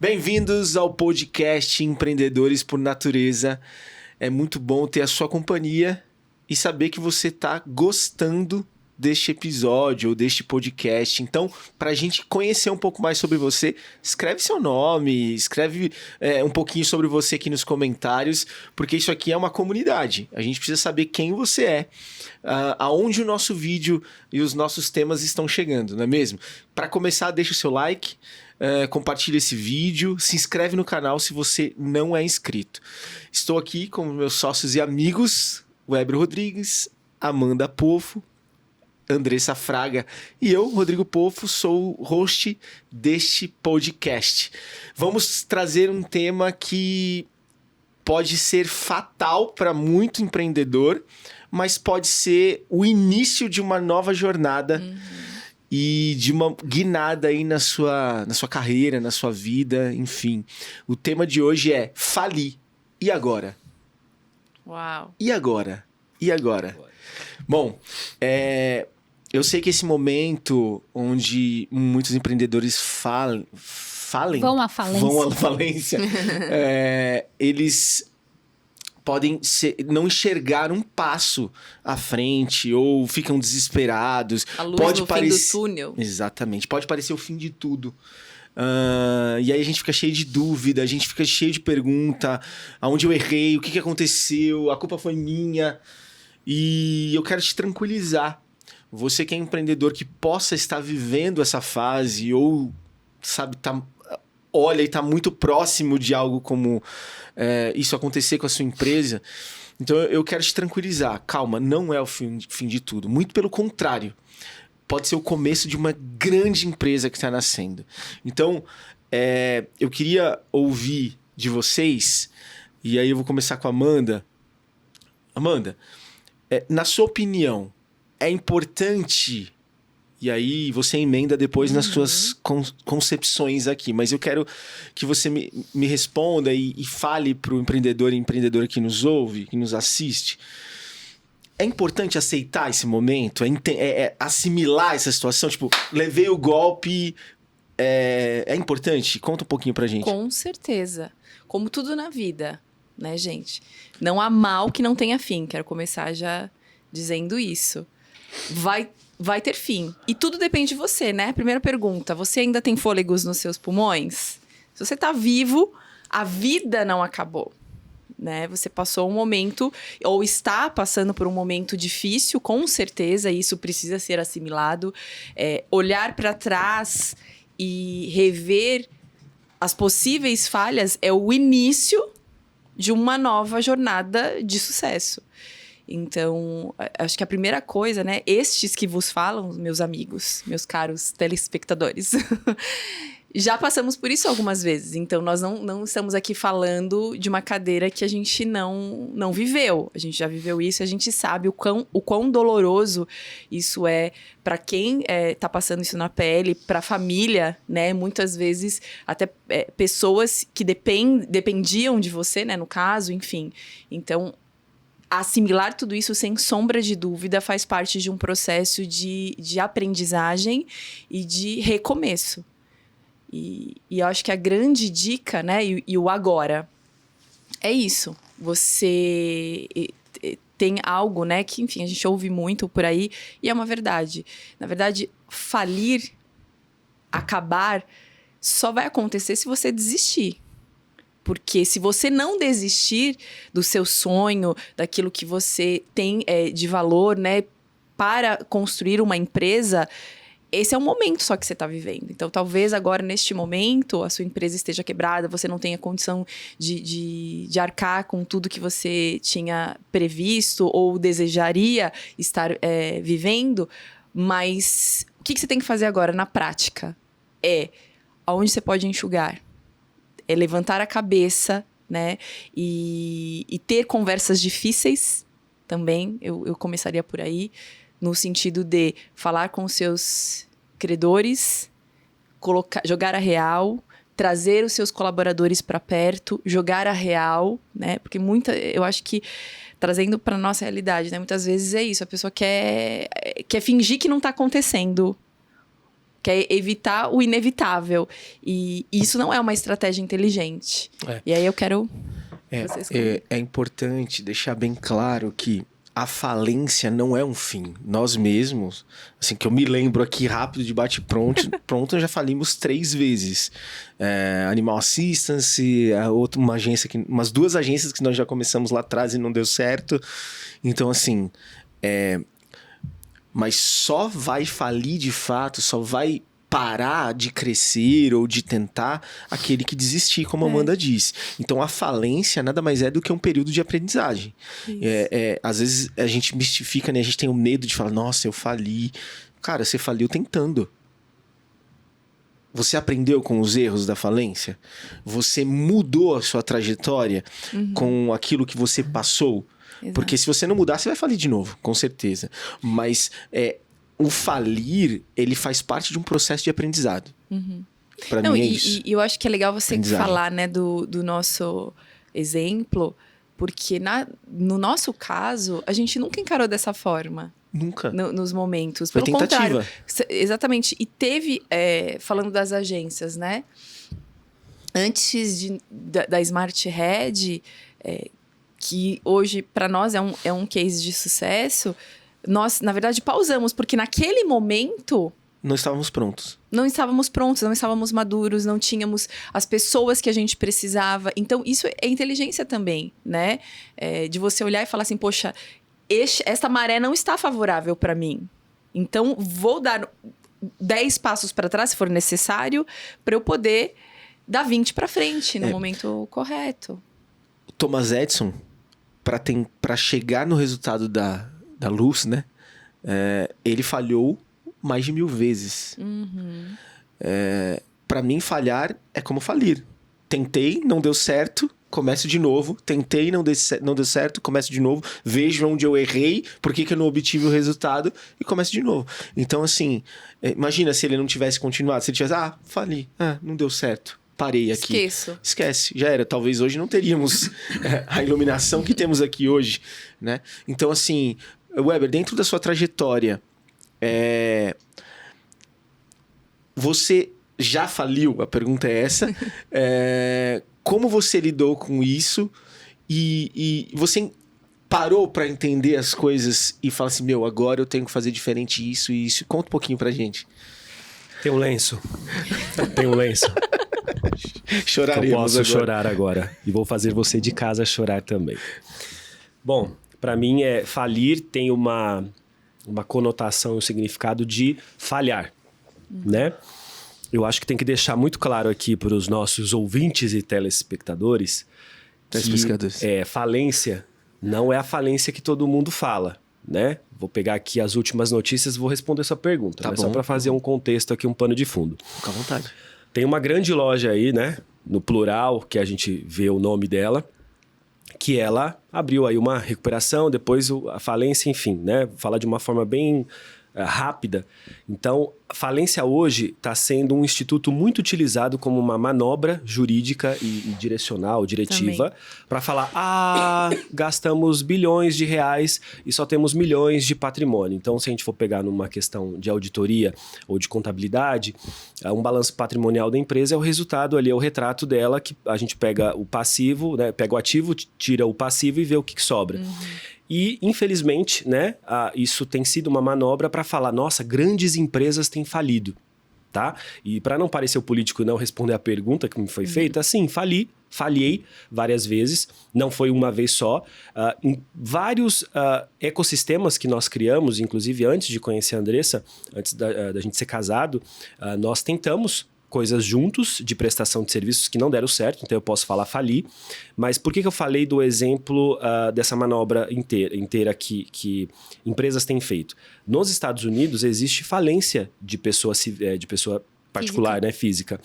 Bem-vindos ao podcast Empreendedores por Natureza. É muito bom ter a sua companhia e saber que você está gostando deste episódio ou deste podcast. Então, para a gente conhecer um pouco mais sobre você, escreve seu nome, escreve um pouquinho sobre você aqui nos comentários, porque isso aqui é uma comunidade. A gente precisa saber quem você é, aonde o nosso vídeo e os nossos temas estão chegando, não é mesmo? Para começar, deixa o seu like, compartilha esse vídeo, se inscreve no canal se você não é inscrito. Estou aqui com meus sócios e amigos, Weber Rodrigues, Amanda Pofo, Andressa Fraga e eu, Rodrigo Pofo, sou o host deste podcast. Vamos trazer um tema que pode ser fatal para muito empreendedor, mas pode ser o início de uma nova jornada e de uma guinada aí na sua carreira, na sua vida, enfim. O tema de hoje é falir. E agora? Uau! E agora? E agora? Bom, eu sei que esse momento onde muitos empreendedores vão à falência, eles podem não enxergar um passo à frente ou ficam desesperados. A luz no fim do túnel. Exatamente. Pode parecer o fim de tudo. E aí a gente fica cheio de dúvida, a gente fica cheio de pergunta. Aonde eu errei? O que aconteceu? A culpa foi minha. E eu quero te tranquilizar. Você que é empreendedor que possa estar vivendo essa fase ou, sabe, olha e está muito próximo de algo como isso acontecer com a sua empresa. Então eu quero te tranquilizar. Calma, não é o fim de tudo. Muito pelo contrário. Pode ser o começo de uma grande empresa que está nascendo. Então, eu queria ouvir de vocês, e aí eu vou começar com a Amanda. Amanda, na sua opinião, é importante, e aí você emenda depois nas suas concepções aqui, mas eu quero que você me responda e fale para o empreendedor e empreendedora que nos ouve, que nos assiste. É importante aceitar esse momento? Assimilar essa situação? Tipo, levei o golpe, é importante? Conta um pouquinho pra gente. Com certeza. Como tudo na vida, né, gente? Não há mal que não tenha fim. Quero começar já dizendo isso. Vai ter fim. E tudo depende de você, né? Primeira pergunta, você ainda tem fôlegos nos seus pulmões? Se você tá vivo, a vida não acabou, né? Você passou um momento, ou está passando por um momento difícil, com certeza, isso precisa ser assimilado. Olhar para trás e rever as possíveis falhas é o início de uma nova jornada de sucesso. Então, acho que a primeira coisa, né? Estes que vos falam, meus amigos, meus caros telespectadores, já passamos por isso algumas vezes. Então, nós não estamos aqui falando de uma cadeira que a gente não viveu. A gente já viveu isso e a gente sabe o quão doloroso isso é para quem está passando isso na pele, para a família, né? Muitas vezes, até pessoas que dependiam de você, né? No caso, enfim. Então, assimilar tudo isso, sem sombra de dúvida, faz parte de um processo de aprendizagem e de recomeço. E eu acho que a grande dica, né, e o agora, é isso. Você tem algo, né, que, enfim, a gente ouve muito por aí, e é uma verdade. Na verdade, falir, acabar, só vai acontecer se você desistir. Porque se você não desistir do seu sonho, daquilo que você tem de valor, né, para construir uma empresa, esse é o momento só que você está vivendo. Então, talvez agora, neste momento, a sua empresa esteja quebrada, você não tenha condição de arcar com tudo que você tinha previsto ou desejaria estar vivendo. Mas o que você tem que fazer agora, na prática? Aonde você pode enxugar? É levantar a cabeça, né? E ter conversas difíceis também. Eu começaria por aí, no sentido de falar com os seus credores, jogar a real, trazer os seus colaboradores para perto, jogar a real, né? Porque eu acho que, trazendo para nossa realidade, né? Muitas vezes é isso, a pessoa quer fingir que não está acontecendo quer evitar o inevitável. E isso não é uma estratégia inteligente. E aí eu quero... É importante deixar bem claro que a falência não é um fim. Nós mesmos, assim, que eu me lembro aqui rápido de bate-pronto, já falimos 3 vezes. Animal Assistance, umas 2 agências que nós já começamos lá atrás e não deu certo. Então, assim, mas só vai falir de fato, só vai parar de crescer ou de tentar aquele que desistir, como a Amanda disse. Então, a falência nada mais é do que um período de aprendizagem. Às vezes, a gente mistifica, né? A gente tem o medo de falar, nossa, eu fali. Cara, você faliu tentando. Você aprendeu com os erros da falência? Você mudou a sua trajetória com aquilo que você passou? Exato. Porque se você não mudar, você vai falir de novo, com certeza. Mas... o falir, ele faz parte de um processo de aprendizado. Pra mim é isso. E eu acho que é legal você falar, né, do nosso exemplo, porque no nosso caso, a gente nunca encarou dessa forma. Nunca. Nos momentos. Foi Pelo tentativa. Contrário. Exatamente. E teve, falando das agências, né? Antes da Smart Head, que hoje, para nós, é um case de sucesso... Nós, na verdade, pausamos, porque naquele momento... Não estávamos prontos. Não estávamos prontos, não estávamos maduros, não tínhamos as pessoas que a gente precisava. Então, isso é inteligência também, né? De você olhar e falar assim, poxa, esta maré não está favorável para mim. Então, vou dar 10 passos para trás, se for necessário, para eu poder dar 20 para frente no momento correto. O Thomas Edison, para chegar no resultado da luz, né? Ele falhou mais de 1000 vezes. Para mim, falhar é como falir. Tentei, não deu certo, começo de novo. Tentei, não deu certo, começo de novo. Vejo onde eu errei, por que eu não obtive o resultado e começo de novo. Então, assim, imagina se ele não tivesse continuado. Se ele tivesse, fali, não deu certo. Parei aqui. Esquece, já era. Talvez hoje não teríamos a iluminação que temos aqui hoje, né? Então, assim... Weber, dentro da sua trajetória, você já faliu? A pergunta é essa. Como você lidou com isso? E você parou para entender as coisas e fala assim, agora eu tenho que fazer diferente isso e isso. Conta um pouquinho pra gente. Tem um lenço. Choraremos eu posso chorar agora. E vou fazer você de casa chorar também. Bom... Para mim, falir tem uma conotação e um significado de falhar, né? Eu acho que tem que deixar muito claro aqui para os nossos ouvintes e telespectadores que falência não é a falência que todo mundo fala, né? Vou pegar aqui as últimas notícias e vou responder essa pergunta. Só para fazer um contexto aqui, um pano de fundo. Fica à vontade. Tem uma grande loja aí, né? No plural, que a gente vê o nome dela, que ela abriu aí uma recuperação, depois a falência, enfim, né? Falar de uma forma bem rápida. Então, a falência hoje está sendo um instituto muito utilizado como uma manobra jurídica e diretiva, para falar, gastamos bilhões de reais e só temos milhões de patrimônio. Então, se a gente for pegar numa questão de auditoria ou de contabilidade, um balanço patrimonial da empresa é o resultado ali, é o retrato dela, que a gente pega o passivo, né? Pega o ativo, tira o passivo e vê o que sobra. E, infelizmente, né, isso tem sido uma manobra para falar, nossa, grandes empresas têm falido, tá? E para não parecer o político e não responder a pergunta que me foi feita, assim, falhei várias vezes, não foi uma vez só. Em vários ecossistemas que nós criamos, inclusive antes de conhecer a Andressa, antes da gente ser casado, nós tentamos coisas juntos de prestação de serviços que não deram certo, então eu posso falar fali. Mas por que eu falei do exemplo dessa manobra inteira que empresas têm feito? Nos Estados Unidos existe falência de pessoa particular, física. Né?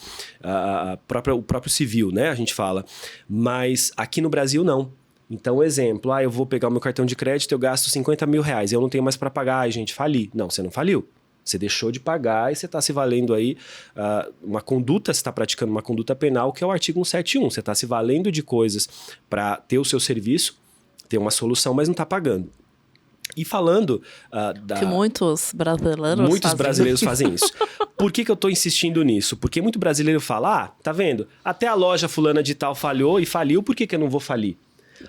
Física. O próprio civil, né? A gente fala. Mas aqui no Brasil, não. Então, exemplo, eu vou pegar o meu cartão de crédito, eu gasto 50 mil reais, eu não tenho mais para pagar, gente, fali. Não, você não faliu. Você deixou de pagar e você está se valendo aí você está praticando uma conduta penal, que é o artigo 171. Você está se valendo de coisas para ter o seu serviço, ter uma solução, mas não está pagando. E falando que muitos brasileiros fazem isso. Por que eu tô insistindo nisso? Porque muito brasileiro fala, tá vendo? Até a loja fulana de tal falhou e faliu, por que eu não vou falir?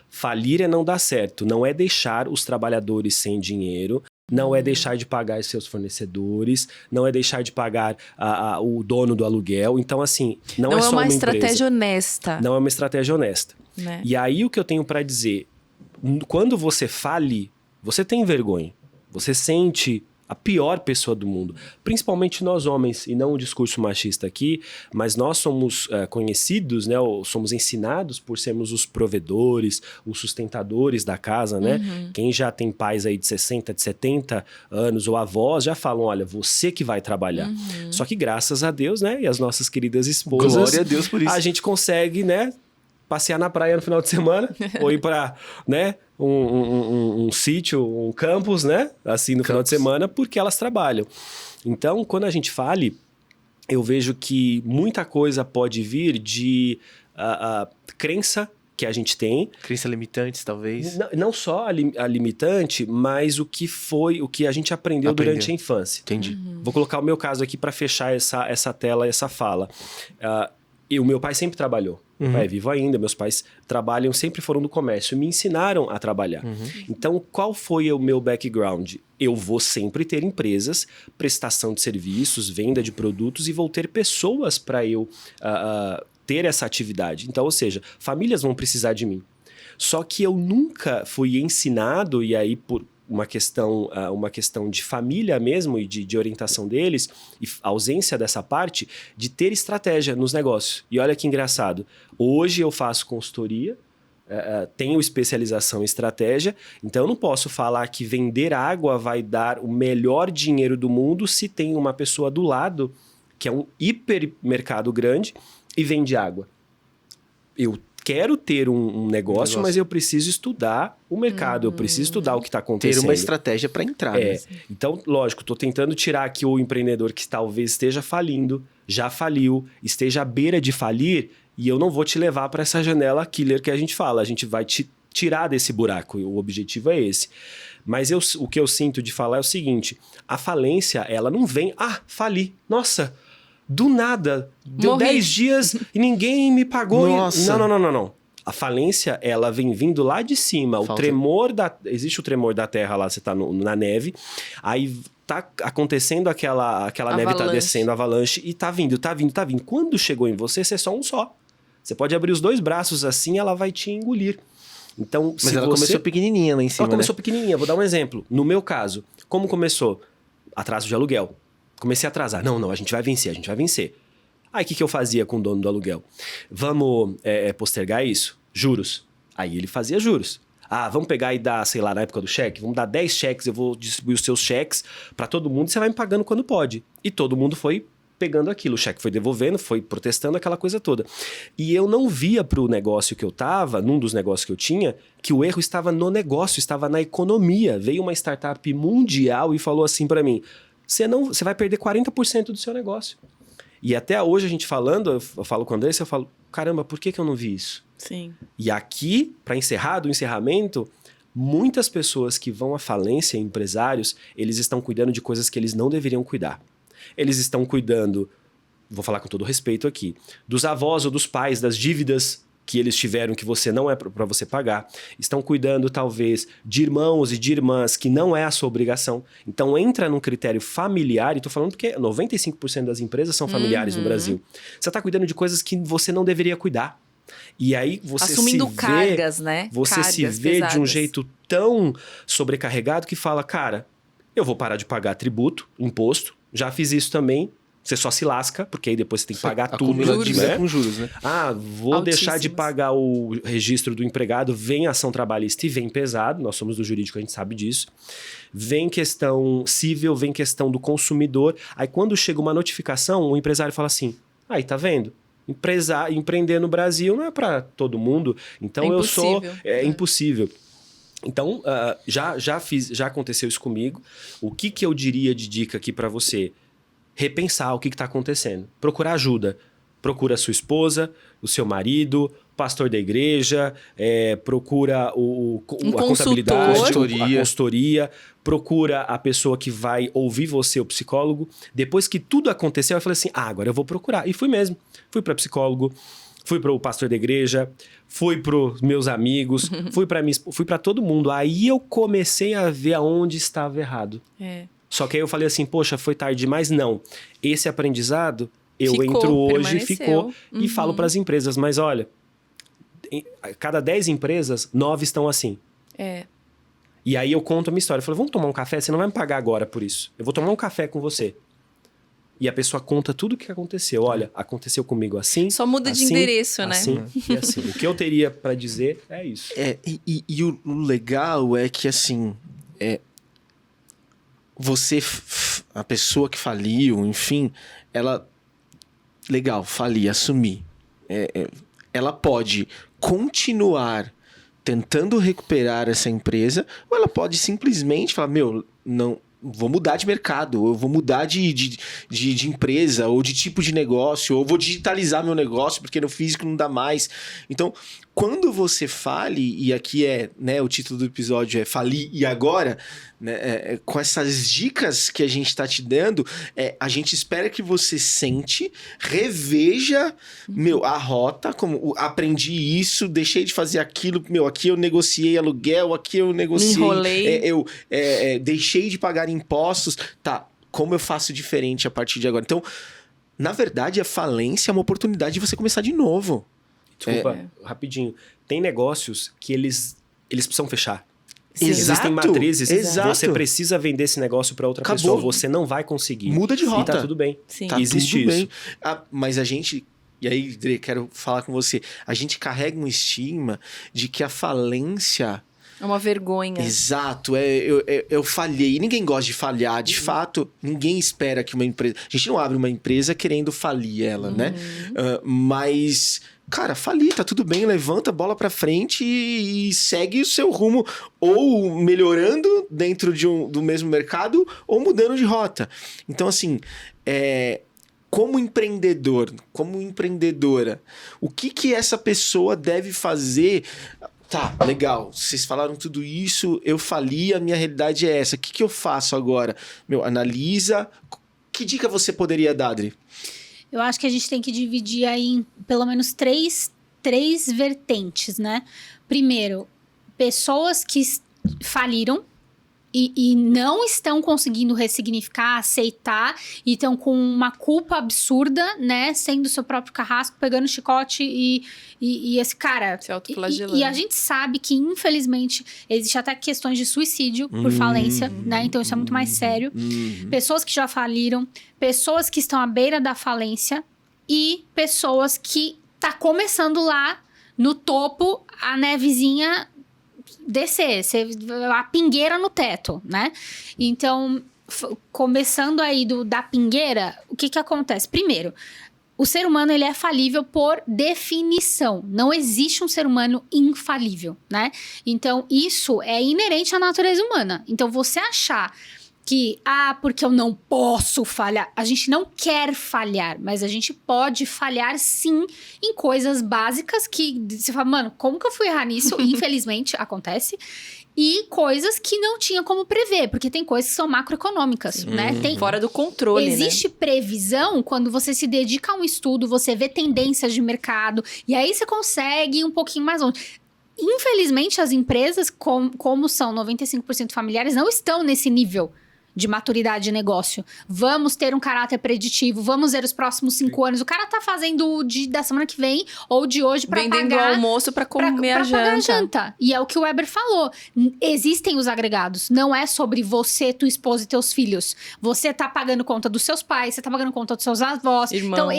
Falir é não dar certo, não é deixar os trabalhadores sem dinheiro, não é deixar de pagar os seus fornecedores, não é deixar de pagar o dono do aluguel. Então, assim, não é só uma estratégia honesta. Não é uma estratégia honesta. Né? E aí o que eu tenho para dizer, quando você fale, você tem vergonha. Você sente a pior pessoa do mundo. Principalmente nós homens, e não um discurso machista aqui, mas nós somos conhecidos, né, ou somos ensinados por sermos os provedores, os sustentadores da casa, né? Quem já tem pais aí de 60, de 70 anos ou avós já falam, olha, você que vai trabalhar. Só que graças a Deus, né, e as nossas queridas esposas, glória a Deus por isso. A gente consegue, né, passear na praia no final de semana, ou ir para, né, um sítio, um campus, né, assim no final de semana, porque elas trabalham. Então, quando a gente fale, eu vejo que muita coisa pode vir de crença que a gente tem. Crença limitantes, talvez. Não só a limitante, mas o que a gente aprendeu durante a infância. Entendi. Vou colocar o meu caso aqui para fechar essa tela, essa fala. O meu pai sempre trabalhou. Meu pai é vivo ainda, meus pais trabalham, sempre foram do comércio, me ensinaram a trabalhar. Então, qual foi o meu background? Eu vou sempre ter empresas, prestação de serviços, venda de produtos e vou ter pessoas para eu ter essa atividade. Então, ou seja, famílias vão precisar de mim. Só que eu nunca fui ensinado, e aí por uma questão de família mesmo e de orientação deles, e ausência dessa parte, de ter estratégia nos negócios. E olha que engraçado, hoje eu faço consultoria, tenho especialização em estratégia, então eu não posso falar que vender água vai dar o melhor dinheiro do mundo se tem uma pessoa do lado, que é um hipermercado grande, e vende água. Eu quero ter um negócio, mas eu preciso estudar o mercado, eu preciso estudar o que está acontecendo. Ter uma estratégia para entrar. Né? Então, lógico, estou tentando tirar aqui o empreendedor que talvez esteja falindo, já faliu, esteja à beira de falir, e eu não vou te levar para essa janela killer que a gente fala. A gente vai te tirar desse buraco, o objetivo é esse. Mas o que eu sinto de falar é o seguinte, a falência, ela não vem, fali, nossa, do nada, deu 10 dias e ninguém me pagou. Nossa. Não. A falência, ela vem vindo lá de cima. Existe o tremor da terra lá, você tá na neve. Aí tá acontecendo aquela neve tá descendo, avalanche, e tá vindo. Quando chegou em você, você é só um só. Você pode abrir os 2 braços assim, ela vai te engolir. Então, mas ela começou pequenininha lá em cima, Ela começou pequenininha. Vou dar um exemplo. No meu caso, como começou? Atraso de aluguel. Comecei a atrasar. Não, a gente vai vencer. Aí, o que eu fazia com o dono do aluguel? Vamos postergar isso? Juros. Aí, ele fazia juros. Vamos pegar e dar, sei lá, na época do cheque, vamos dar 10 cheques, eu vou distribuir os seus cheques para todo mundo e você vai me pagando quando pode. E todo mundo foi pegando aquilo. O cheque foi devolvendo, foi protestando, aquela coisa toda. E eu não via pro negócio que eu tava, num dos negócios que eu tinha, que o erro estava no negócio, estava na economia. Veio uma startup mundial e falou assim para mim, você vai perder 40% do seu negócio. E até hoje a gente falando, eu falo com o André, eu falo, caramba, por que eu não vi isso? Sim. E aqui, para encerrar do encerramento, muitas pessoas que vão à falência, empresários, eles estão cuidando de coisas que eles não deveriam cuidar. Eles estão cuidando, vou falar com todo respeito aqui, dos avós ou dos pais, das dívidas que eles tiveram que você não é para você pagar. Estão cuidando, talvez, de irmãos e de irmãs que não é a sua obrigação. Então, entra num critério familiar, e estou falando porque 95% das empresas são familiares no Brasil. Você está cuidando de coisas que você não deveria cuidar. E aí você assumindo cargas, né? Você cargas se vê pesadas. De um jeito tão sobrecarregado que fala, cara, eu vou parar de pagar tributo, imposto, já fiz isso também. Você só se lasca, porque aí depois você tem que pagar tudo. Juros, com juros, né? Vou deixar de pagar o registro do empregado, vem ação trabalhista e vem pesado, nós somos do jurídico, a gente sabe disso. Vem questão civil, vem questão do consumidor. Aí quando chega uma notificação, o empresário fala assim, aí tá vendo? Empreender no Brasil não é para todo mundo, então é impossível. Então, já aconteceu isso comigo. O que eu diria de dica aqui para você? Repensar o que está acontecendo. Procurar ajuda. Procura a sua esposa, o seu marido, pastor da igreja, procura a contabilidade, a consultoria, procura a pessoa que vai ouvir você, o psicólogo. Depois que tudo aconteceu, eu falei assim, agora eu vou procurar. E fui mesmo. Fui para psicólogo, fui para o pastor da igreja, fui para os meus amigos, fui para todo mundo. Aí eu comecei a ver aonde estava errado. Só que aí eu falei assim, poxa, foi tarde demais? Não. Esse aprendizado, entro hoje, ficou. E falo para as empresas, mas olha, cada 10 empresas, 9 estão assim. E aí eu conto a minha história. Eu falei, vamos tomar um café? Você não vai me pagar agora por isso. Eu vou tomar um café com você. E a pessoa conta tudo o que aconteceu. Olha, aconteceu comigo assim. Só muda de endereço, né? Assim e assim. O que eu teria para dizer é isso. E o legal é que, assim, você, a pessoa que faliu, enfim, ela... Legal, fali, assumi. Ela pode continuar tentando recuperar essa empresa, ou ela pode simplesmente falar, não, vou mudar de mercado, eu vou mudar de empresa, ou de tipo de negócio, ou vou digitalizar meu negócio, porque no físico não dá mais. Então, quando você fale, e aqui o título do episódio é Fali e Agora, né, com essas dicas que a gente está te dando, a gente espera que você sente, reveja, a rota, como aprendi isso, deixei de fazer aquilo, aqui eu negociei aluguel, aqui eu negociei... Me enrolei. Eu deixei de pagar impostos, tá, como eu faço diferente a partir de agora? Então, na verdade, a falência é uma oportunidade de você começar de novo. Desculpa, rapidinho. Tem negócios que eles precisam fechar. Sim. Existem matrizes. Exato. Você precisa vender esse negócio para outra pessoa. Você não vai conseguir. Muda de rota. E tá tudo bem. Sim. Tá existe tudo isso. bem. Mas a gente... E aí, Dre, quero falar com você. A gente carrega um estigma de que a falência... É uma vergonha. Exato. Eu falhei. E ninguém gosta de falhar. De fato, ninguém espera que uma empresa... A gente não abre uma empresa querendo falir ela, né? Mas... Cara, fali, tá tudo bem, levanta a bola pra frente e segue o seu rumo, ou melhorando dentro do mesmo mercado, ou mudando de rota. Então, assim, como empreendedor, como empreendedora, o que essa pessoa deve fazer? Tá, legal, vocês falaram tudo isso, eu fali, a minha realidade é essa. O que eu faço agora? Analisa. Que dica você poderia dar, Adri? Eu acho que a gente tem que dividir aí em pelo menos três vertentes, né? Primeiro, pessoas que faliram e não estão conseguindo ressignificar, aceitar, e estão com uma culpa absurda, né? Sendo seu próprio carrasco, pegando chicote e esse cara... Se autoflagelando. E a gente sabe que, infelizmente, existe até questões de suicídio por falência, né? Então, isso é muito mais sério. Pessoas que já faliram, pessoas que estão à beira da falência e pessoas que tá começando lá no topo, a nevezinha... descer, a pingueira no teto, né? Então, começando aí da pingueira, o que acontece? Primeiro, o ser humano, ele é falível por definição. Não existe um ser humano infalível, né? Então, isso é inerente à natureza humana. Então, você achar que, porque eu não posso falhar. A gente não quer falhar, mas a gente pode falhar sim em coisas básicas que você fala, mano, como que eu fui errar nisso? Infelizmente, acontece. E coisas que não tinha como prever, porque tem coisas que são macroeconômicas, né? Tem, fora do controle, existe previsão quando você se dedica a um estudo, você vê tendências de mercado, e aí você consegue ir um pouquinho mais longe. Infelizmente, as empresas, como são 95% familiares, não estão nesse nível de maturidade de negócio. Vamos ter um caráter preditivo, vamos ver os próximos 5 anos. O cara tá fazendo da semana que vem ou de hoje pra vendendo pagar... o almoço pra comer a janta. Pagar a janta. E é o que o Weber falou. Existem os agregados. Não é sobre você, tua esposa e teus filhos. Você tá pagando conta dos seus pais, você tá pagando conta dos seus avós. Irmãos. Então,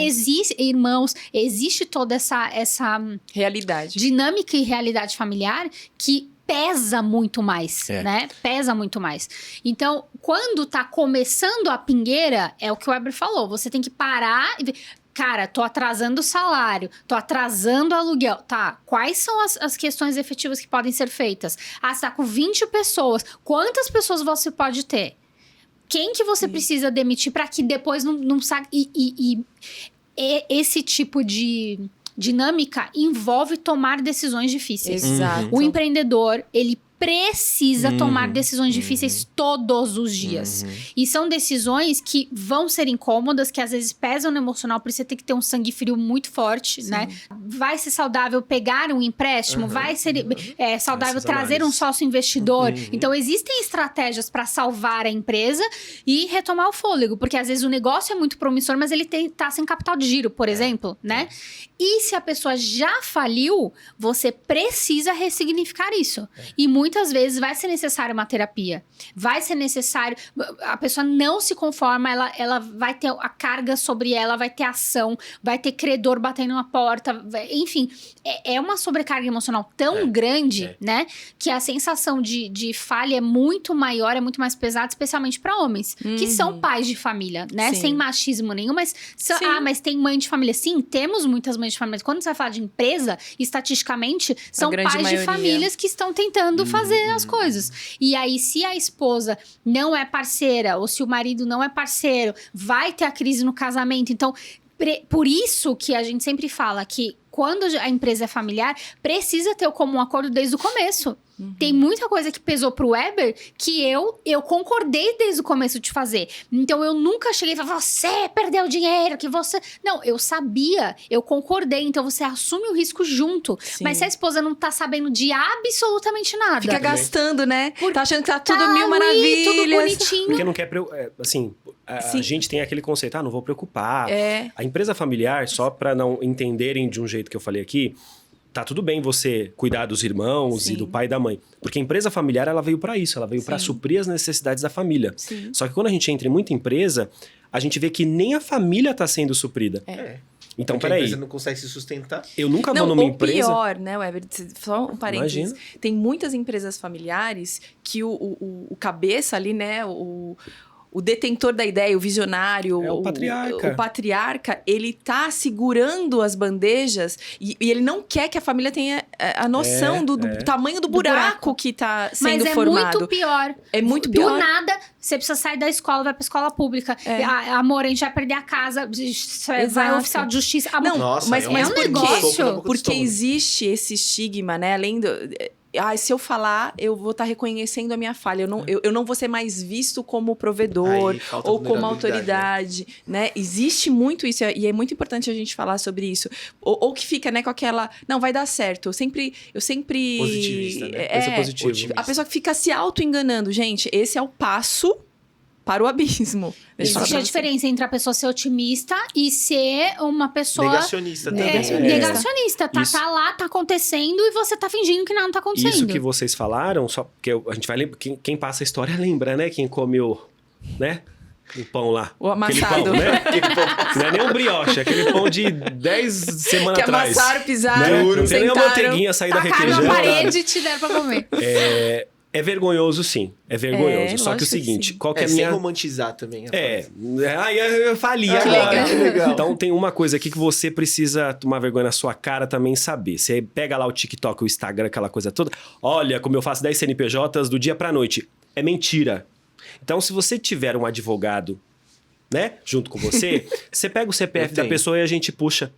existe toda essa realidade. Dinâmica e realidade familiar que pesa muito mais, né? Pesa muito mais. Então, quando tá começando a pingueira, é o que o Weber falou, você tem que parar e ver, cara, tô atrasando o salário, tô atrasando o aluguel. Tá, quais são as questões efetivas que podem ser feitas? Você tá com 20 pessoas, quantas pessoas você pode ter? Quem que você precisa demitir para que depois não saia... E esse tipo de dinâmica envolve tomar decisões difíceis. Exato. O empreendedor, ele precisa tomar decisões difíceis todos os dias. E são decisões que vão ser incômodas, que às vezes pesam no emocional, por isso você tem que ter um sangue frio muito forte, né? Vai ser saudável pegar um empréstimo, vai ser saudável trazer um sócio investidor. Então, existem estratégias para salvar a empresa e retomar o fôlego, porque às vezes o negócio é muito promissor, mas ele tá sem capital de giro, por exemplo, né? E se a pessoa já faliu, você precisa ressignificar isso. E muitas vezes vai ser necessário uma terapia. Vai ser necessário... A pessoa não se conforma, ela vai ter a carga sobre ela, vai ter ação, vai ter credor batendo na porta. Enfim, é uma sobrecarga emocional tão grande, né? Que a sensação de falha é muito maior, é muito mais pesada, especialmente para homens. Que são pais de família, né? Sim. Sem machismo nenhum, mas... mas tem mãe de família. Sim, temos muitas mães de família. Quando você vai falar de empresa, estatisticamente, são grande pais maioria. de famílias que estão tentando fazer as coisas. E aí, se a esposa não é parceira, ou se o marido não é parceiro, vai ter a crise no casamento. Então, por isso que a gente sempre fala que quando a empresa é familiar, precisa ter o comum acordo desde o começo. Tem muita coisa que pesou pro Weber que eu concordei desde o começo de fazer. Então, eu nunca cheguei e falei, você perdeu dinheiro, que você... Não, eu sabia, eu concordei. Então, você assume o risco junto. Sim. Mas se a esposa não tá sabendo de absolutamente nada... Fica gastando, né? Tá achando que tá tudo tá mil ali, maravilhas. tudo bonitinho. Porque não quer... Assim, a Sim. gente tem aquele conceito, não vou preocupar. É. A empresa familiar, só para não entenderem de um jeito que eu falei aqui, tá tudo bem você cuidar dos irmãos Sim. e do pai e da mãe. Porque a empresa familiar, ela veio para isso. Ela veio para suprir as necessidades da família. Sim. Só que quando a gente entra em muita empresa, a gente vê que nem a família tá sendo suprida. Então, Porque a peraí. empresa não consegue se sustentar. Eu nunca Não, vou numa ou empresa... pior, né, Weber? Só um parênteses. Imagina. Tem muitas empresas familiares que o cabeça ali, né, o detentor da ideia, o visionário, É o patriarca. O patriarca, ele tá segurando as bandejas e ele não quer que a família tenha a noção do tamanho do buraco que tá sendo Mas é formado. muito pior. É muito pior. Do nada, você precisa sair da escola, vai pra escola pública. Amor, a gente vai perder a casa, vai Exato. oficial de justiça. Não, Nossa, mas é um por quê? negócio. Soco na boca do Porque estômago. existe esse estigma, né? Além do... se eu falar, eu vou estar reconhecendo a minha falha. Eu não vou ser mais visto como provedor Aí, falta ou como vulnerabilidade, autoridade, né? Existe muito isso e é muito importante a gente falar sobre isso. Ou que fica, né, com aquela... Não, vai dar certo. Eu sempre... Positivista, né? Pensa positivo. Otimista. A pessoa que fica se auto-enganando. Gente, esse é o passo para o abismo. Deixa eu falar Existe pra a você. diferença entre a pessoa ser otimista e ser uma pessoa... Negacionista também. Negacionista. Tá Isso. lá, tá acontecendo e você tá fingindo que não tá acontecendo. Isso que vocês falaram, só porque a gente vai lembrar... Quem passa a história lembra, né? Quem comeu, né? O pão lá. O Aquele amassado. pão, né? Não é nem um brioche, é aquele pão de 10 semanas Que atrás. amassaram, pisaram, Né? Não tem nem uma sentaram. manteiguinha sair da Tacaram requeijão. na nada. parede e te deram pra comer. É vergonhoso, sim. É vergonhoso. Só que lógico o seguinte, que qual que é a Sem minha... romantizar também. Eu fali Ah, agora. que legal. Então tem uma coisa aqui que você precisa tomar vergonha na sua cara também saber. Você pega lá o TikTok, o Instagram, aquela coisa toda. Olha como eu faço 10 CNPJs do dia pra noite. É mentira. Então se você tiver um advogado, né, junto com você, você pega o CPF da pessoa e a gente puxa.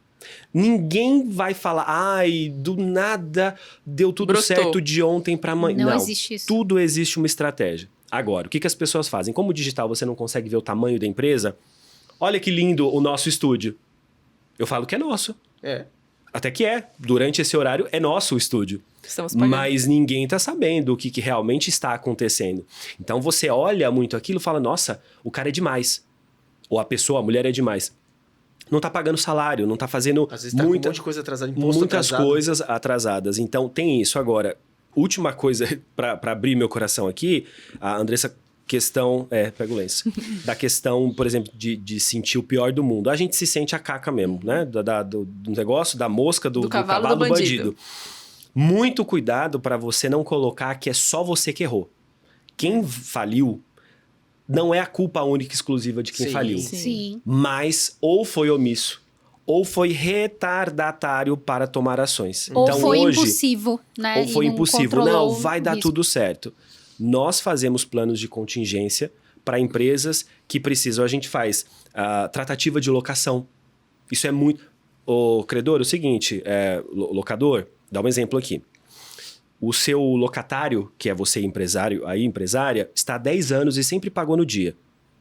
Ninguém vai falar, ai, do nada deu tudo Brotou. certo de ontem pra amanhã. Não existe isso. Tudo existe uma estratégia. Agora, o que as pessoas fazem? Como digital você não consegue ver o tamanho da empresa, olha que lindo o nosso estúdio. Eu falo que é nosso. É. Até que é. Durante esse horário é nosso o estúdio. Estamos pagando. Mas ninguém tá sabendo o que realmente está acontecendo. Então você olha muito aquilo e fala, nossa, o cara é demais. Ou a pessoa, a mulher é demais. Não tá pagando salário, não tá fazendo Às vezes tá com um monte de coisa atrasada, imposto muitas atrasado. coisas atrasadas. Então tem isso. Agora, última coisa para abrir meu coração aqui, a Andressa, questão... pega o lenço. Da questão, por exemplo, de sentir o pior do mundo. A gente se sente a caca mesmo, né? Do negócio, da mosca, do cavalo do bandido. Muito cuidado para você não colocar que é só você que errou. Quem faliu não é a culpa única e exclusiva de quem Sim. faliu. Sim. Mas ou foi omisso, ou foi retardatário para tomar ações. Ou Então, foi hoje, impossível, né? ou foi E não impossível. controlou Não, vai o dar risco. tudo certo. Nós fazemos planos de contingência para empresas que precisam. A gente faz tratativa de locação. Isso é muito... ô credor, é o seguinte, locador, dá um exemplo aqui. O seu locatário, que é você empresário, aí empresária, está há 10 anos e sempre pagou no dia.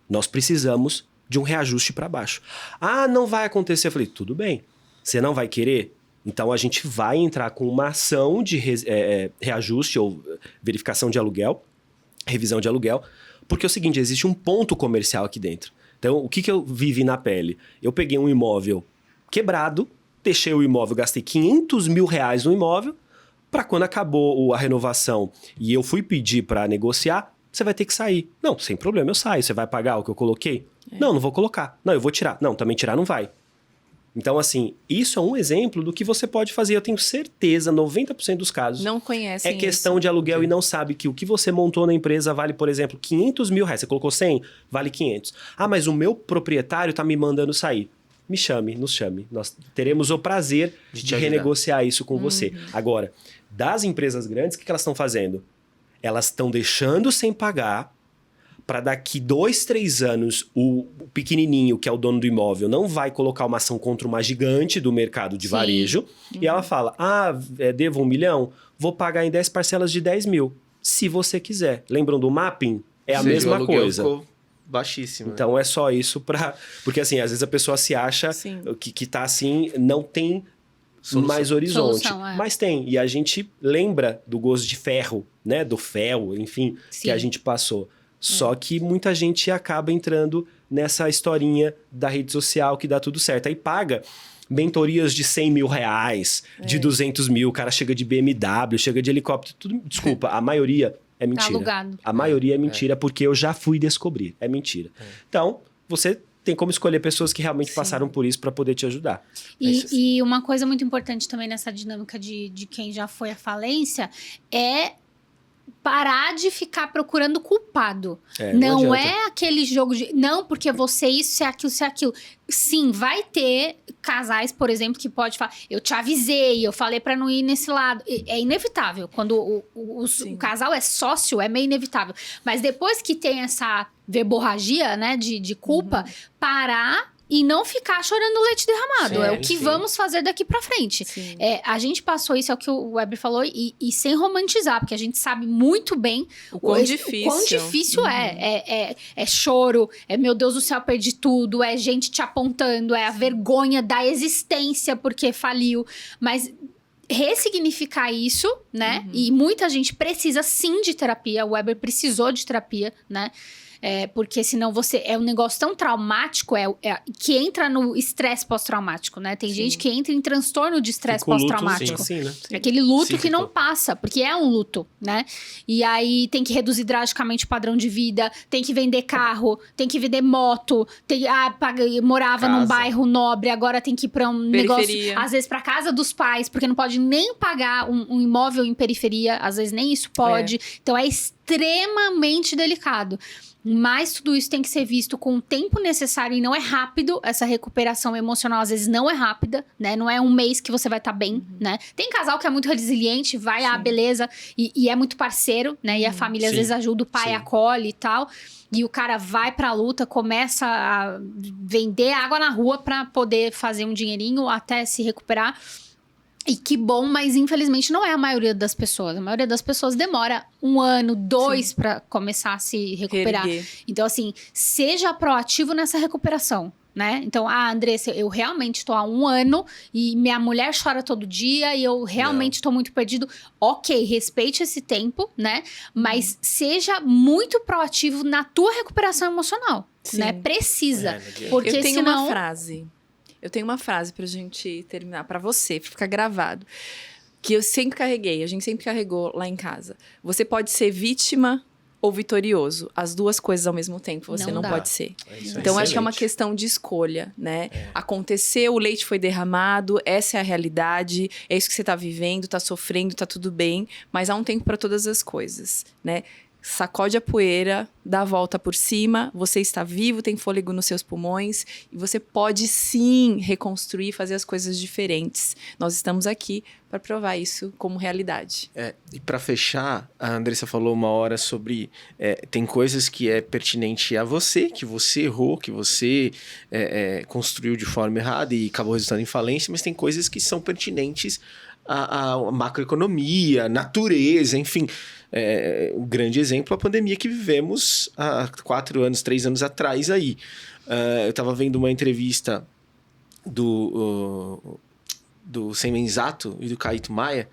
Nós precisamos de um reajuste para baixo. Ah, não vai acontecer. Eu falei, tudo bem. Você não vai querer? Então a gente vai entrar com uma ação de reajuste ou verificação de aluguel, revisão de aluguel, porque é o seguinte, existe um ponto comercial aqui dentro. Então, o que eu vivi na pele? Eu peguei um imóvel quebrado, deixei o imóvel, gastei 500 mil reais no imóvel, para quando acabou a renovação e eu fui pedir para negociar, você vai ter que sair. Não, sem problema, eu saio. Você vai pagar o que eu coloquei? Não, não vou colocar. Não, eu vou tirar. Não, também tirar não vai. Então, assim, isso é um exemplo do que você pode fazer. Eu tenho certeza, 90% dos casos... Não conhecem é questão de aluguel e não sabe que o que você montou na empresa vale, por exemplo, 500 mil reais. Você colocou 100, vale 500. Ah, mas o meu proprietário tá me mandando sair. Me chame, nos chame. Nós teremos o prazer de renegociar isso com você. Agora, das empresas grandes, o que elas estão fazendo? Elas estão deixando sem pagar para daqui 2, 3 anos o pequenininho, que é o dono do imóvel, não vai colocar uma ação contra uma gigante do mercado de varejo. E ela fala, devo 1 milhão? Vou pagar em 10 parcelas de 10 mil. Se você quiser. Lembram do mapping? É a mesma coisa. Ficou baixíssimo. Então é só isso para... Porque assim, às vezes a pessoa se acha que tá assim, não tem mais horizonte. Mas tem. E a gente lembra do gosto de ferro, né? Do fel, enfim, que a gente passou. Só que muita gente acaba entrando nessa historinha da rede social que dá tudo certo. Aí paga mentorias de 100 mil reais, de 200 mil, o cara chega de BMW, chega de helicóptero, tudo. Desculpa, a maioria é mentira. Tá alugado. A maioria é mentira porque eu já fui descobrir. É mentira. Então, você tem como escolher pessoas que realmente passaram por isso para poder te ajudar. E uma coisa muito importante também nessa dinâmica de quem já foi à falência é parar de ficar procurando culpado. Não é aquele jogo de... Não, porque você isso, você aquilo, você aquilo. Sim, vai ter casais, por exemplo, que pode falar... Eu te avisei, eu falei pra não ir nesse lado. É inevitável. Quando o casal é sócio, é meio inevitável. Mas depois que tem essa verborragia, né, de culpa, parar... E não ficar chorando leite derramado. É o que vamos fazer daqui pra frente. A gente passou isso, é o que o Weber falou, e sem romantizar, porque a gente sabe muito bem o quão difícil é. É choro, é meu Deus do céu, perdi tudo, é gente te apontando, é a vergonha da existência porque faliu. Mas ressignificar isso, né? E muita gente precisa sim de terapia. O Weber precisou de terapia, né? Porque senão é um negócio tão traumático que entra no estresse pós-traumático, né? Tem gente que entra em transtorno de estresse pós-traumático. Né? Aquele luto que não passa, porque é um luto, né? E aí tem que reduzir drasticamente o padrão de vida, tem que vender carro, tem que vender moto, morava num bairro nobre, agora tem que ir pra um negócio, às vezes pra casa dos pais, porque não pode nem pagar um imóvel em periferia, às vezes nem isso pode. Então é extremamente delicado. Mas tudo isso tem que ser visto com o tempo necessário e não é rápido. Essa recuperação emocional, às vezes, não é rápida, né? Não é um mês que você vai estar bem, né? Tem casal que é muito resiliente, vai, beleza, e é muito parceiro, né? E a família, às vezes, ajuda, o pai acolhe e tal. E o cara vai pra luta, começa a vender água na rua pra poder fazer um dinheirinho até se recuperar. E que bom, mas infelizmente não é a maioria das pessoas. A maioria das pessoas demora 1 ano, 2 pra começar a se recuperar. Então, assim, seja proativo nessa recuperação, né? Então, Andressa, eu realmente tô há 1 ano e minha mulher chora todo dia e eu realmente tô muito perdido. Ok, respeite esse tempo, né? Mas seja muito proativo na tua recuperação emocional, né? Precisa. Porque eu tenho senão... Eu tenho uma frase pra gente terminar, pra você, pra ficar gravado. Que eu sempre carreguei, a gente sempre carregou lá em casa. Você pode ser vítima ou vitorioso. As duas coisas ao mesmo tempo, você não pode ser. Então, acho que é uma questão de escolha, né? Aconteceu, o leite foi derramado, essa é a realidade, é isso que você tá vivendo, tá sofrendo, tá tudo bem. Mas há um tempo pra todas as coisas, né? sacode a poeira, dá a volta por cima, você está vivo, tem fôlego nos seus pulmões e você pode sim reconstruir, fazer as coisas diferentes. Nós estamos aqui para provar isso como realidade. E para fechar, a Andressa falou uma hora sobre tem coisas que é pertinente a você, que você errou, que você construiu de forma errada e acabou resultando em falência, mas tem coisas que são pertinentes à macroeconomia, natureza, enfim. Um grande exemplo, a pandemia que vivemos há 4 anos, 3 anos atrás aí. Eu estava vendo uma entrevista do Semenzato e do Caíto Maia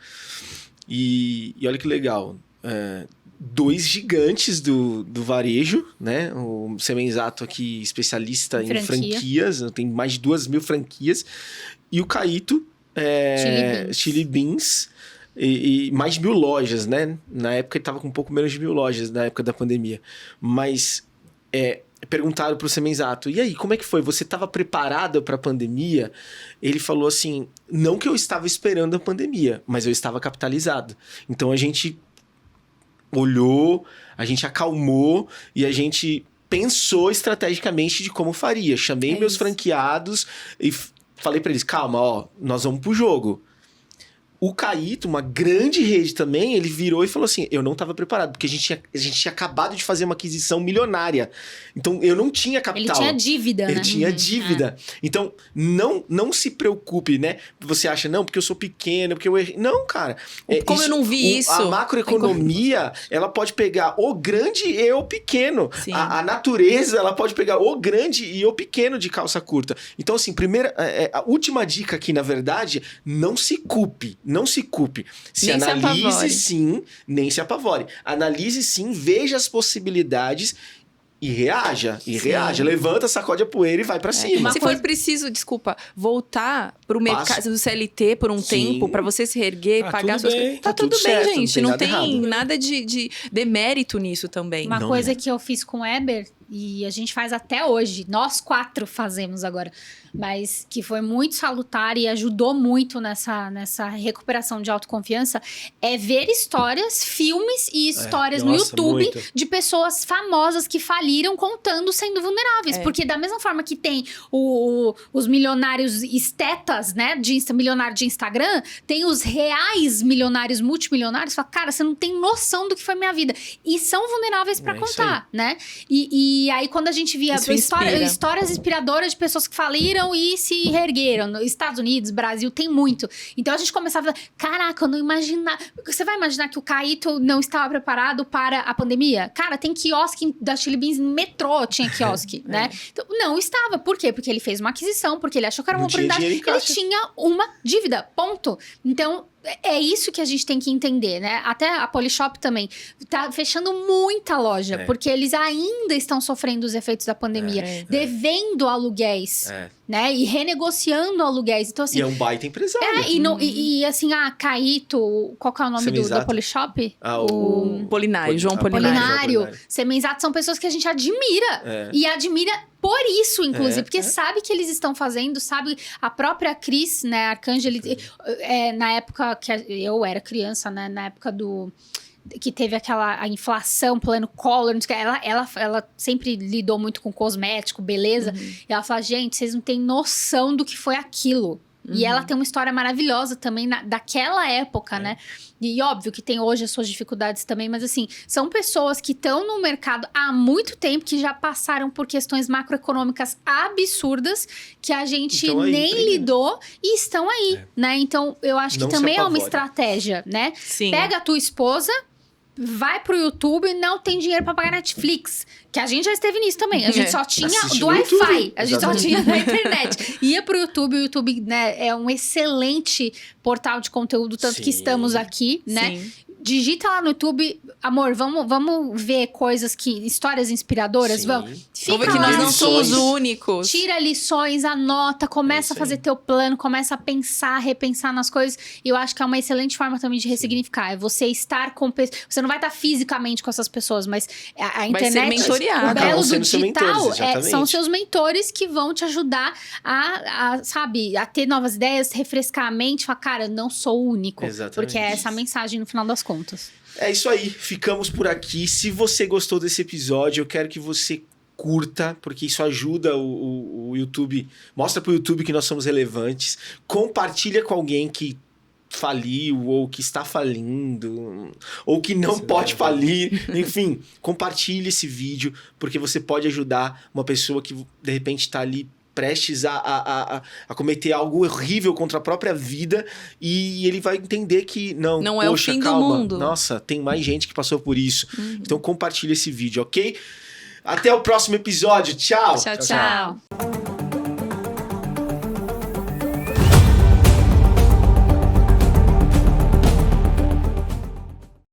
e olha que legal. 2 gigantes do varejo, né? O Semenzato aqui, especialista em franquias, tem mais de 2.000 franquias, e o Caíto, Chili Beans, e mais de 1.000 lojas, né? Na época ele estava com um pouco menos de 1.000 lojas, na época da pandemia. Mas perguntaram para o Semenzato, e aí, como é que foi? Você estava preparado para a pandemia? Ele falou assim, não que eu estava esperando a pandemia, mas eu estava capitalizado. Então a gente olhou, a gente acalmou e a gente pensou estrategicamente de como faria. Chamei meus franqueados e falei para eles, calma, nós vamos pro jogo. O Caíto, uma grande rede também, ele virou e falou assim, eu não estava preparado, porque a gente tinha acabado de fazer uma aquisição milionária. Então, eu não tinha capital. Ele tinha dívida, né? Ele tinha dívida. Então, não se preocupe, né? Você acha, não, porque eu sou pequeno, porque eu errei. Não, cara. Como eu não vi isso... A macroeconomia, ela pode pegar o grande e o pequeno. A natureza, ela pode pegar o grande e o pequeno de calça curta. Então, assim, a última dica aqui, na verdade, não se culpe. Não se culpe. Se analise sim, nem se apavore. Analise sim, veja as possibilidades e reaja. Levanta, sacode a poeira e vai pra cima. Se for preciso, voltar pro mercado do CLT por um tempo, pra você se reerguer, pagar suas coisas. Tá tudo bem, certo, gente. Não tem nada de demérito nisso também. Uma coisa que eu fiz com o Eber, e a gente faz até hoje, nós 4 fazemos agora, mas que foi muito salutar e ajudou muito nessa recuperação de autoconfiança, é ver histórias, filmes e histórias no YouTube de pessoas famosas que faliram contando sendo vulneráveis. Porque da mesma forma que tem os milionários estetas, né, milionário de Instagram, tem os reais milionários, multimilionários, fala, cara, você não tem noção do que foi minha vida. E são vulneráveis pra contar, né? E aí, quando a gente via histórias inspiradoras de pessoas que faliram e se reergueram, nos Estados Unidos, Brasil, tem muito. Então, a gente começava a falar, caraca, eu não imaginava... Você vai imaginar que o Caíto não estava preparado para a pandemia? Cara, tem quiosque da Chili Beans no metrô, tinha quiosque, né? Então, não estava. Por quê? Porque ele fez uma aquisição, porque ele achou que era uma oportunidade. Ele tinha uma dívida, ponto. Então... É isso que a gente tem que entender, né? Até a Polishop também tá fechando muita loja, porque eles ainda estão sofrendo os efeitos da pandemia, devendo aluguéis, né? E renegociando aluguéis. Então, assim, e é um baita empresário. E assim, Caíto, qual que é o nome da Polishop? O Polinário, João Polinário. Semenzato são pessoas que a gente admira. E admira por isso, inclusive, porque sabe que eles estão fazendo, sabe? A própria Cris, né, Arcangeli, na época que eu era criança, né, na época que teve a inflação, plano Collor, ela sempre lidou muito com cosmético, beleza, e ela fala, gente, vocês não têm noção do que foi aquilo. E ela tem uma história maravilhosa também daquela época, né? E óbvio que tem hoje as suas dificuldades também, mas assim, são pessoas que estão no mercado há muito tempo, que já passaram por questões macroeconômicas absurdas, que a gente nem lidou e estão aí, né? Então, eu acho que também é uma estratégia, né? Sim. Pega a tua esposa, vai pro YouTube e não tem dinheiro pra pagar Netflix. Que a gente já esteve nisso também. A gente só tinha do Wi-Fi. A gente só tinha da internet. Ia pro YouTube. O YouTube, né, é um excelente portal de conteúdo, tanto que estamos aqui, né? Sim. Digita lá no YouTube, amor, vamos ver histórias inspiradoras, vamos. Vamos ver que nós não somos únicos. Tira lições, anota, começa a fazer teu plano, começa a pensar, repensar nas coisas. E eu acho que é uma excelente forma também de ressignificar. É você estar com pessoas. Você não vai estar fisicamente com essas pessoas, mas a internet, vai ser mentoriado. o belo do digital, mentores, são seus mentores que vão te ajudar sabe, a ter novas ideias, refrescar a mente, falar, cara, não sou único. Exatamente. Porque é essa a mensagem no final das contas. É isso aí, ficamos por aqui. Se você gostou desse episódio, eu quero que você curta, porque isso ajuda o YouTube, mostra pro YouTube que nós somos relevantes. Compartilha com alguém que faliu, ou que está falindo, ou que não pode falir. Enfim, compartilhe esse vídeo, porque você pode ajudar uma pessoa que de repente está ali prestes a cometer algo horrível contra a própria vida, e ele vai entender que não é o poxa, fim calma, do mundo. nossa, tem mais gente que passou por isso. Então compartilha esse vídeo, ok? Até o próximo episódio. Tchau. Tchau, tchau.